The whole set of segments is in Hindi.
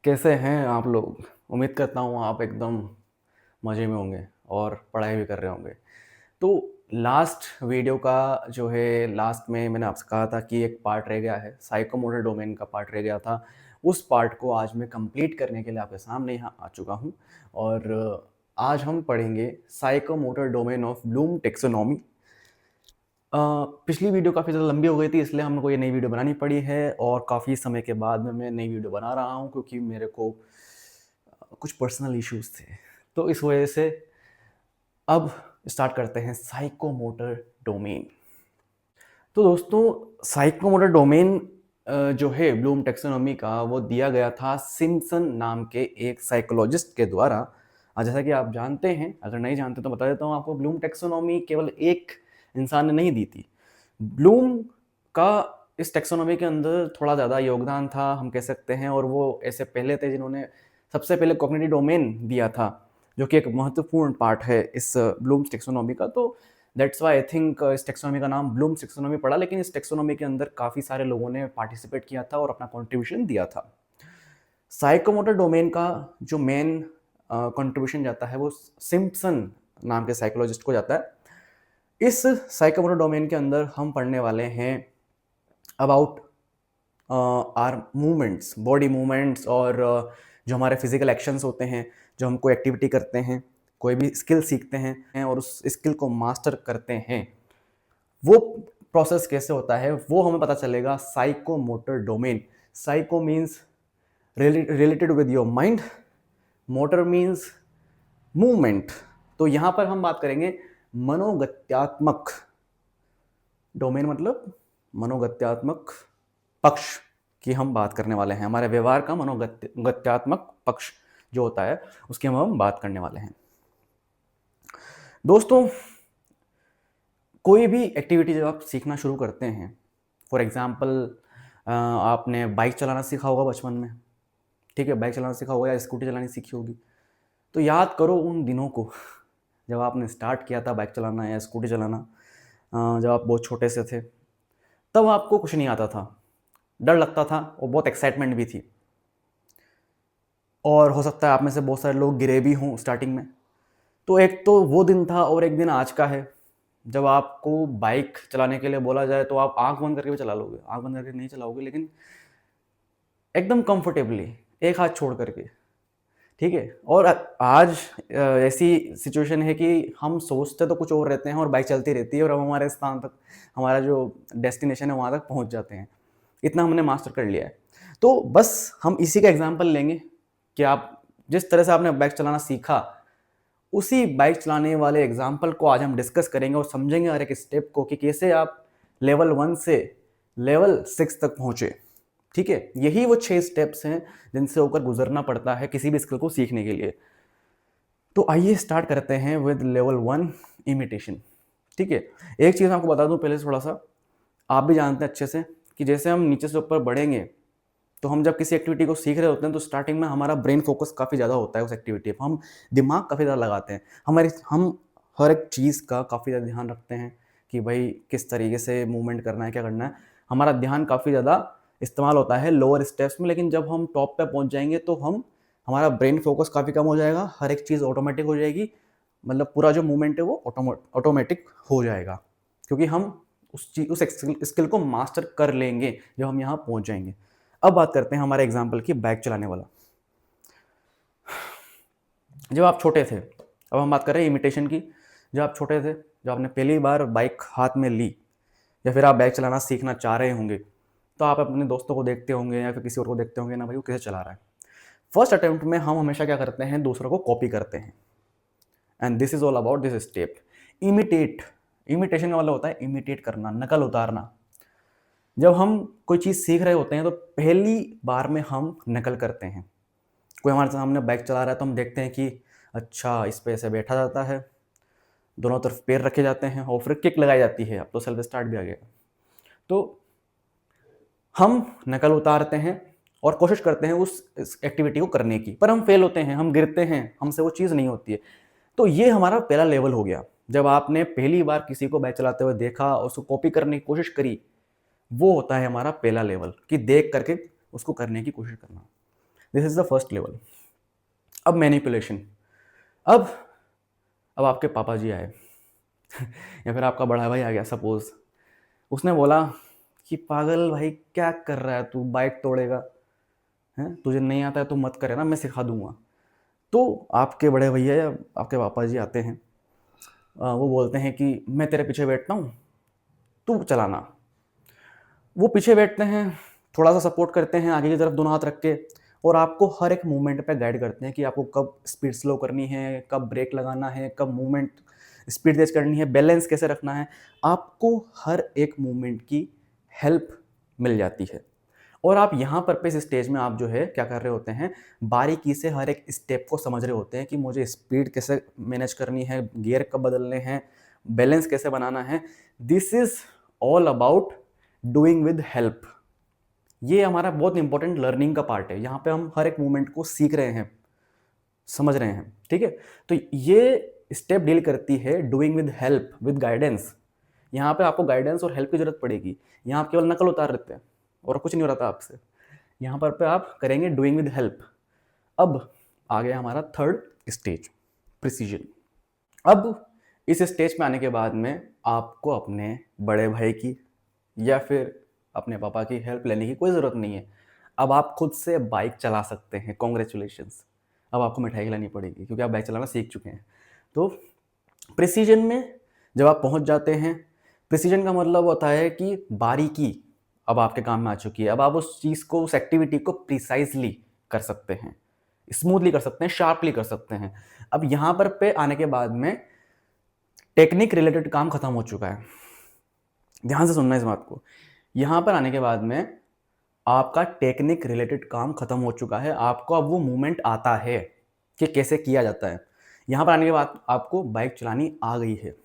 कैसे हैं आप लोग? उम्मीद करता हूँ आप एकदम मज़े में होंगे और पढ़ाई भी कर रहे होंगे। तो लास्ट वीडियो का जो है लास्ट में मैंने आपसे कहा था कि एक पार्ट रह गया है, साइकोमोटर डोमेन का पार्ट रह गया था। उस पार्ट को आज मैं कंप्लीट करने के लिए आपके सामने यहाँ आ चुका हूँ और आज हम पढ़ेंगे psychomotor domain of Bloom taxonomy. पिछली वीडियो काफ़ी ज़्यादा लंबी हो गई थी इसलिए हमको ये नई वीडियो बनानी पड़ी है और काफ़ी समय के बाद में मैं नई वीडियो बना रहा हूँ क्योंकि मेरे को कुछ पर्सनल इश्यूज़ थे। तो इस वजह से अब स्टार्ट करते हैं साइकोमोटर डोमेन। तो दोस्तों साइकोमोटर डोमेन जो है ब्लूम टैक्सोनॉमी का वो दिया गया था सिम्पसन नाम के एक साइकोलॉजिस्ट के द्वारा। जैसा कि आप जानते हैं, अगर नहीं जानते तो बता देता हूँ आपको, ब्लूम टैक्सोनॉमी केवल एक इंसान ने नहीं दी थी। ब्लूम का इस टैक्सोनॉमी के अंदर थोड़ा ज़्यादा योगदान था हम कह सकते हैं, और वो ऐसे पहले थे जिन्होंने सबसे पहले कॉग्निटिव डोमेन दिया था, जो कि एक महत्वपूर्ण पार्ट है इस ब्लूम्स टैक्सोनॉमी का। तो दैट्स वाई आई थिंक इस टैक्सोनॉमी का नाम ब्लूम्स टैक्सोनॉमी पड़ा, लेकिन इस टैक्सोनॉमी के अंदर काफ़ी सारे लोगों ने पार्टिसिपेट किया था और अपना कॉन्ट्रीब्यूशन दिया था। साइकोमोटर डोमेन का जो मेन कंट्रीब्यूशन जाता है वो सिम्पसन नाम के साइकोलॉजिस्ट को जाता है। इस साइकोमोटर डोमेन के अंदर हम पढ़ने वाले हैं about our movements, body movements, और जो हमारे फिजिकल एक्शंस होते हैं, जो हम कोई एक्टिविटी करते हैं, कोई भी स्किल सीखते हैं और उस स्किल को मास्टर करते हैं, वो प्रोसेस कैसे होता है वो हमें पता चलेगा psychomotor domain. Psycho means related with your mind, motor means movement. तो यहाँ पर हम बात करेंगे मनोगत्यात्मक डोमेन, मतलब मनोगत्यात्मक पक्ष की हम बात करने वाले हैं। हमारे व्यवहार का मनोगत्यात्मक पक्ष जो होता है उसकी हम बात करने वाले हैं। दोस्तों कोई भी एक्टिविटी जब आप सीखना शुरू करते हैं, फॉर एग्जांपल आपने बाइक चलाना सीखा होगा बचपन में, ठीक है, बाइक चलाना सीखा होगा या स्कूटी चलानी सीखी होगी, तो याद करो उन दिनों को जब आपने स्टार्ट किया था बाइक चलाना या स्कूटी चलाना। जब आप बहुत छोटे से थे तब आपको कुछ नहीं आता था, डर लगता था और बहुत एक्साइटमेंट भी थी, और हो सकता है आप में से बहुत सारे लोग गिरे भी हों स्टार्टिंग में। तो एक तो वो दिन था और एक दिन आज का है जब आपको बाइक चलाने के लिए बोला जाए तो आप आंख बंद करके भी चला लोगे, आंख बंद करके नहीं चलाओगे लेकिन एकदम कंफर्टेबली एक हाथ छोड़ करके, ठीक है। और आज ऐसी सिचुएशन है कि हम सोचते तो कुछ और रहते हैं और बाइक चलती रहती है और हम हमारे स्थान तक, हमारा जो डेस्टिनेशन है वहाँ तक पहुँच जाते हैं। इतना हमने मास्टर कर लिया है। तो बस हम इसी का एग्जाम्पल लेंगे कि आप जिस तरह से आपने बाइक चलाना सीखा, उसी बाइक चलाने वाले एग्जाम्पल को आज हम डिस्कस करेंगे और समझेंगे हर एक स्टेप को कि कैसे आप लेवल 1 से लेवल 6 तक पहुँचे, ठीक है। यही वो 6 स्टेप्स हैं जिनसे होकर गुजरना पड़ता है किसी भी स्किल को सीखने के लिए। तो आइए स्टार्ट करते हैं विद लेवल 1, इमिटेशन, ठीक है। एक चीज़ आपको बता दूं पहले से थोड़ा सा, आप भी जानते हैं अच्छे से कि जैसे हम नीचे से ऊपर बढ़ेंगे तो हम जब किसी एक्टिविटी को सीख रहे होते हैं तो स्टार्टिंग में हमारा ब्रेन फोकस काफ़ी ज़्यादा होता है उस एक्टिविटी पर, हम दिमाग काफ़ी ज़्यादा लगाते हैं, हम हर एक चीज़ का काफ़ी ज़्यादा ध्यान रखते हैं कि भाई किस तरीके से मूवमेंट करना है, क्या करना है। हमारा ध्यान काफ़ी ज़्यादा इस्तेमाल होता है लोअर स्टेप्स में, लेकिन जब हम टॉप पे पहुंच जाएंगे तो हमारा ब्रेन फोकस काफ़ी कम हो जाएगा, हर एक चीज़ ऑटोमेटिक हो जाएगी, मतलब पूरा जो मूवमेंट है वो ऑटोमेटिक हो जाएगा, क्योंकि हम उस स्किल को मास्टर कर लेंगे जब हम यहाँ पहुंच जाएंगे। अब बात करते हैं हमारे एग्जाम्पल की, बाइक चलाने वाला। जब आप छोटे थे, अब हम बात कर रहे हैं इमिटेशन की। जब आप छोटे थे, जब आपने पहली बार बाइक हाथ में ली या फिर आप बाइक चलाना सीखना चाह रहे होंगे, तो आप अपने दोस्तों को देखते होंगे या फिर किसी और को देखते होंगे ना भाई वो कैसे चला रहा है। फर्स्ट अटेम्प्ट में हम हमेशा क्या करते हैं, दूसरों को कॉपी करते हैं, and this is all about this step, imitate. Imitation का मतलब होता है इमिटेट करना, नकल उतारना। जब हम कोई चीज़ सीख रहे होते हैं तो पहली बार में हम नकल करते हैं। कोई हमारे सामने बाइक चला रहा है तो हम देखते हैं कि अच्छा इस पे ऐसे बैठा जाता है, दोनों तरफ पैर रखे जाते हैं और फिर किक लगाई जाती है। अब तो सेल्फ स्टार्ट भी आ गया। तो हम नकल उतारते हैं और कोशिश करते हैं उस एक्टिविटी को करने की, पर हम फेल होते हैं, हम गिरते हैं, हमसे वो चीज़ नहीं होती है। तो ये हमारा पहला लेवल हो गया। जब आपने पहली बार किसी को बाइक चलाते हुए देखा और उसको कॉपी करने की कोशिश करी, वो होता है हमारा पहला लेवल, कि देख करके उसको करने की कोशिश करना। This is the first level. अब मैनिपुलेशन। अब आपके पापा जी आए या फिर आपका बड़ा भाई आ गया सपोज, उसने बोला कि पागल भाई क्या कर रहा है तू, बाइक तोड़ेगा, हैं तुझे नहीं आता है तो मत करे ना, मैं सिखा दूंगा। तो आपके बड़े भैया या आपके पापा जी आते हैं, वो बोलते हैं कि मैं तेरे पीछे बैठता हूँ, तू चलाना। वो पीछे बैठते हैं, थोड़ा सा सपोर्ट करते हैं आगे की तरफ दोनों हाथ रख के, और आपको हर एक मूवमेंट पे गाइड करते हैं कि आपको कब स्पीड स्लो करनी है, कब ब्रेक लगाना है, कब मूवमेंट स्पीड तेज करनी है, बैलेंस कैसे रखना है। आपको हर एक मूवमेंट की हेल्प मिल जाती है। और आप यहाँ पर पे इस स्टेज में आप जो है क्या कर रहे होते हैं, बारीकी से हर एक स्टेप को समझ रहे होते हैं कि मुझे स्पीड कैसे मैनेज करनी है, गियर कब बदलने हैं, बैलेंस कैसे बनाना है। This is all about doing with help. ये हमारा बहुत इंपॉर्टेंट लर्निंग का पार्ट है। यहाँ पे हम हर एक मूवमेंट को सीख रहे हैं, समझ रहे हैं, ठीक है। तो ये स्टेप डील करती है doing with help, with guidance. यहाँ पे आपको गाइडेंस और हेल्प की जरूरत पड़ेगी। यहाँ आप केवल नकल उतार लेते हैं और कुछ नहीं हो रहा था आपसे। यहाँ पर पे आप करेंगे डूइंग विद हेल्प। अब आ गया हमारा थर्ड स्टेज, प्रिसीजन। अब इस स्टेज पे आने के बाद में आपको अपने बड़े भाई की या फिर अपने पापा की हेल्प लेने की कोई ज़रूरत नहीं है। अब आप खुद से बाइक चला सकते हैं। कॉन्ग्रेचुलेशंस, अब आपको मिठाई खिलानी पड़ेगी क्योंकि आप बाइक चलाना सीख चुके हैं। तो प्रिसीजन में जब आप पहुंच जाते हैं, प्रिसीजन का मतलब होता है कि बारीकी अब आपके काम में आ चुकी है। अब आप उस चीज़ को, उस एक्टिविटी को प्रिसाइजली कर सकते हैं, स्मूथली कर सकते हैं, शार्पली कर सकते हैं। अब यहाँ पर पे आने के बाद में टेक्निक रिलेटेड काम खत्म हो चुका है। ध्यान से सुनना इस बात को। यहाँ पर आने के बाद में आपका टेक्निक रिलेटेड काम खत्म हो चुका है। आपको अब वो मूवमेंट आता है कि कैसे किया जाता है। यहाँ पर आने के बाद आपको बाइक चलानी आ गई है।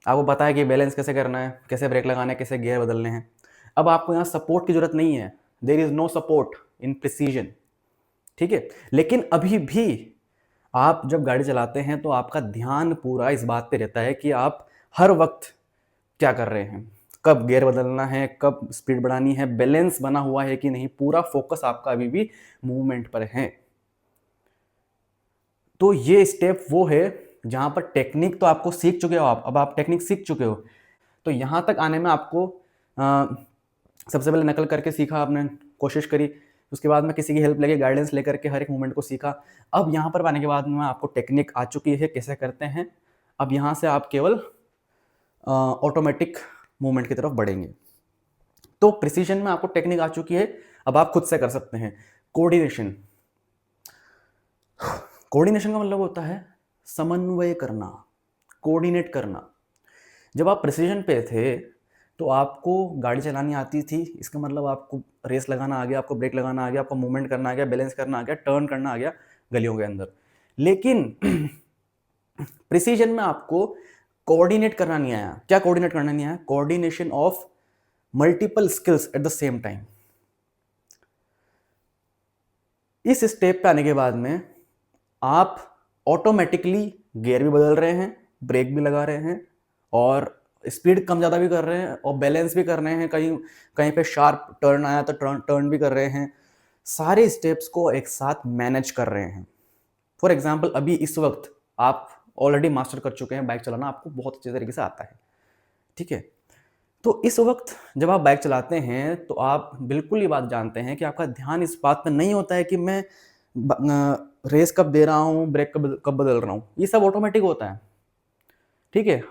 आपको पता है कि बैलेंस कैसे करना है, कैसे ब्रेक लगाना है, कैसे गियर बदलने हैं। अब आपको यहाँ सपोर्ट की जरूरत नहीं है। There is no support in precision, ठीक है। लेकिन अभी भी आप जब गाड़ी चलाते हैं तो आपका ध्यान पूरा इस बात पे रहता है कि आप हर वक्त क्या कर रहे हैं, कब गियर बदलना है, कब स्पीड बढ़ानी है, बैलेंस बना हुआ है कि नहीं। पूरा फोकस आपका अभी भी मूवमेंट पर है। तो ये स्टेप वो है जहां पर टेक्निक तो आपको सीख चुके हो आप, अब आप टेक्निक सीख चुके हो। तो यहां तक आने में आपको सबसे पहले नकल करके सीखा आपने, कोशिश करी, उसके बाद में किसी की हेल्प लेके, गाइडेंस लेकर के हर एक मूवमेंट को सीखा। अब यहाँ पर आने के बाद में आपको टेक्निक आ चुकी है कैसे करते हैं। अब यहाँ से आप केवल ऑटोमेटिक मूवमेंट की तरफ बढ़ेंगे। तो प्रिसीजन में आपको टेक्निक आ चुकी है, अब आप खुद से कर सकते हैं। कोऑर्डिनेशन। कोऑर्डिनेशन का मतलब होता है समन्वय करना, कोऑर्डिनेट करना। जब आप प्रिसीजन पे थे तो आपको गाड़ी चलानी आती थी, इसका मतलब आपको रेस लगाना आ गया, आपको ब्रेक लगाना आ गया, आपको मूवमेंट करना आ गया, बैलेंस करना आ गया, टर्न करना आ गया गलियों के अंदर। लेकिन प्रिसीजन में आपको कोऑर्डिनेट करना नहीं आया। क्या कोऑर्डिनेट करना नहीं आया? Coordination of multiple skills at the same time. इस स्टेप पे आने के बाद में आप ऑटोमेटिकली गियर भी बदल रहे हैं, ब्रेक भी लगा रहे हैं, और स्पीड कम ज़्यादा भी कर रहे हैं, और बैलेंस भी कर रहे हैं। कहीं कहीं पे शार्प टर्न आया तो टर्न भी कर रहे हैं। सारे स्टेप्स को एक साथ मैनेज कर रहे हैं। फॉर एग्जाम्पल, अभी इस वक्त आप ऑलरेडी मास्टर कर चुके हैं बाइक चलाना, आपको बहुत अच्छे तरीके से आता है, ठीक है। तो इस वक्त जब आप बाइक चलाते हैं तो आप बिल्कुल ये बात जानते हैं कि आपका ध्यान इस बात पर नहीं होता है कि मैं रेस कब दे रहा हूँ, ब्रेक कब बदल रहा हूँ। ये सब ऑटोमेटिक होता है, ठीक है।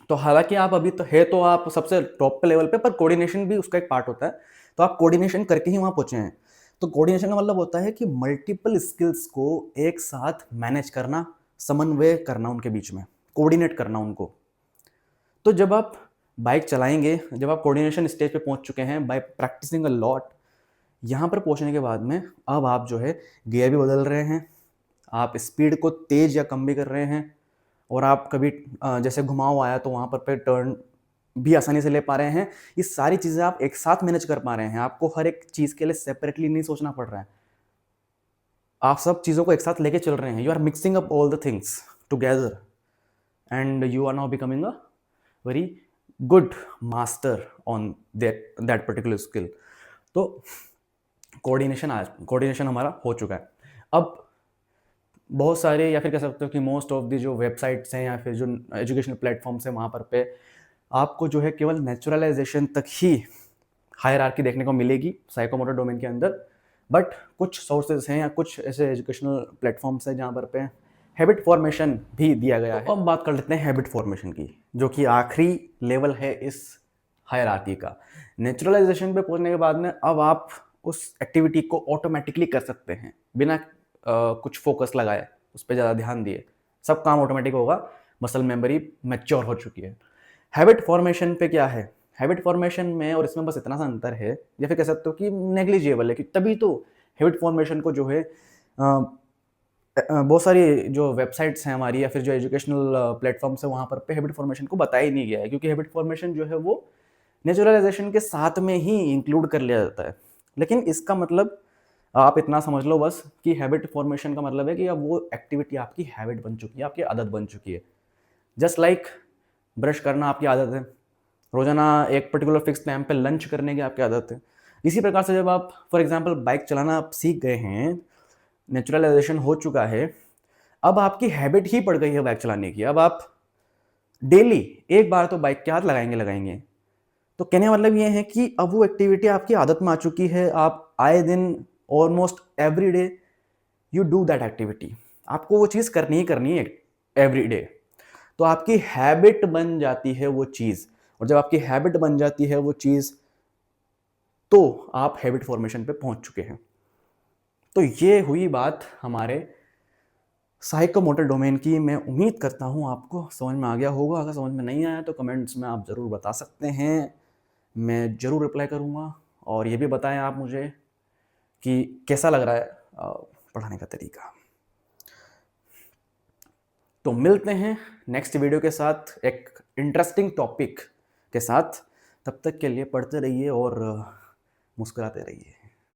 तो हालांकि आप अभी तो है, तो आप सबसे टॉप पे लेवल पे, पर कोऑर्डिनेशन भी उसका एक पार्ट होता है। तो आप कोऑर्डिनेशन करके ही वहां पहुंचे हैं। तो कोऑर्डिनेशन का मतलब होता है कि मल्टीपल स्किल्स को एक साथ मैनेज करना, समन्वय करना उनके बीच में, कोऑर्डिनेट करना उनको। तो जब आप बाइक चलाएंगे, जब आप कोऑर्डिनेशन स्टेज पे पहुंच चुके हैं बाय प्रैक्टिसिंग अ लॉट, यहाँ पर पहुंचने के बाद में अब आप जो है गियर भी बदल रहे हैं, आप स्पीड को तेज या कम भी कर रहे हैं, और आप कभी जैसे घुमाव आया तो वहाँ पर पे टर्न भी आसानी से ले पा रहे हैं। ये सारी चीज़ें आप एक साथ मैनेज कर पा रहे हैं। आपको हर एक चीज़ के लिए सेपरेटली नहीं सोचना पड़ रहा है। आप सब चीज़ों को एक साथ लेके चल रहे हैं। You are mixing up all the things together and you are now becoming a very good master on that particular skill. तो कोऑर्डिनेशन हमारा हो चुका है। अब बहुत सारे, या फिर कह सकते हो कि मोस्ट ऑफ दी जो वेबसाइट्स हैं या फिर जो एजुकेशनल प्लेटफॉर्म्स हैं, वहाँ पर पे आपको जो है केवल नेचुरलाइजेशन तक ही हायरार्की देखने को मिलेगी साइकोमोटर डोमेन के अंदर। बट कुछ सोर्सेज हैं या कुछ ऐसे एजुकेशनल प्लेटफॉर्म्स हैं जहाँ पर पे हैबिट फॉर्मेशन भी दिया गया है। तो अब बात कर लेते हैं हैबिट फॉर्मेशन की, जो कि आखिरी लेवल है इस हायरार्की का। नेचुरलाइजेशन पे पहुंचने के बाद में अब आप उस एक्टिविटी को ऑटोमेटिकली कर सकते हैं बिना कुछ फोकस लगाए, उस पर ज़्यादा ध्यान दिए, सब काम ऑटोमेटिक होगा। मसल मेमोरी मैच्योर हो चुकी है। हैबिट फॉर्मेशन पे क्या है, हैबिट फॉर्मेशन में और इसमें बस इतना सा अंतर है, या फिर कह सकते हो कि नेग्लिजिबल है, कि तभी तो हैबिट फॉर्मेशन को जो है बहुत सारी जो वेबसाइट्स हैं हमारी या फिर जो एजुकेशनल प्लेटफॉर्म्स है वहाँ पर पे हैबिट फॉर्मेशन को बताया ही नहीं गया है, क्योंकि हैबिट फॉर्मेशन जो है वो नेचुरलाइजेशन के साथ में ही इंक्लूड कर लिया जाता है। लेकिन इसका मतलब आप इतना समझ लो बस कि हैबिट फॉर्मेशन का मतलब है कि अब वो एक्टिविटी आपकी हैबिट बन चुकी है, आपकी आदत बन चुकी है। जस्ट लाइक ब्रश करना आपकी आदत है, रोजाना एक पर्टिकुलर फिक्स टाइम पे लंच करने की आपकी आदत है। इसी प्रकार से जब आप फॉर एग्जांपल बाइक चलाना आप सीख गए हैं, नेचुरलाइजेशन हो चुका है, अब आपकी हैबिट ही पड़ गई है बाइक चलाने की। अब आप डेली एक बार तो बाइक के हाथ लगाएंगे। तो कहने का मतलब ये है कि अब वो एक्टिविटी आपकी आदत में आ चुकी है। आप आए दिन almost every day you do that activity, आपको वो चीज़ करनी ही करनी है एवरी डे। तो आपकी हैबिट बन जाती है वो चीज़, और जब आपकी हैबिट बन जाती है वो चीज़ तो आप हैबिट फॉर्मेशन पे पहुंच चुके हैं। तो ये हुई बात हमारे साइकोमोटर डोमेन की। मैं उम्मीद करता हूँ आपको समझ में आ गया होगा। अगर समझ में नहीं आया तो कमेंट्स में आप ज़रूर बता सकते हैं, मैं ज़रूर रिप्लाई करूँगा। और ये भी बताएं आप मुझे कि कैसा लग रहा है पढ़ाने का तरीका। तो मिलते हैं नेक्स्ट वीडियो के साथ एक इंटरेस्टिंग टॉपिक के साथ। तब तक के लिए पढ़ते रहिए और मुस्कुराते रहिए।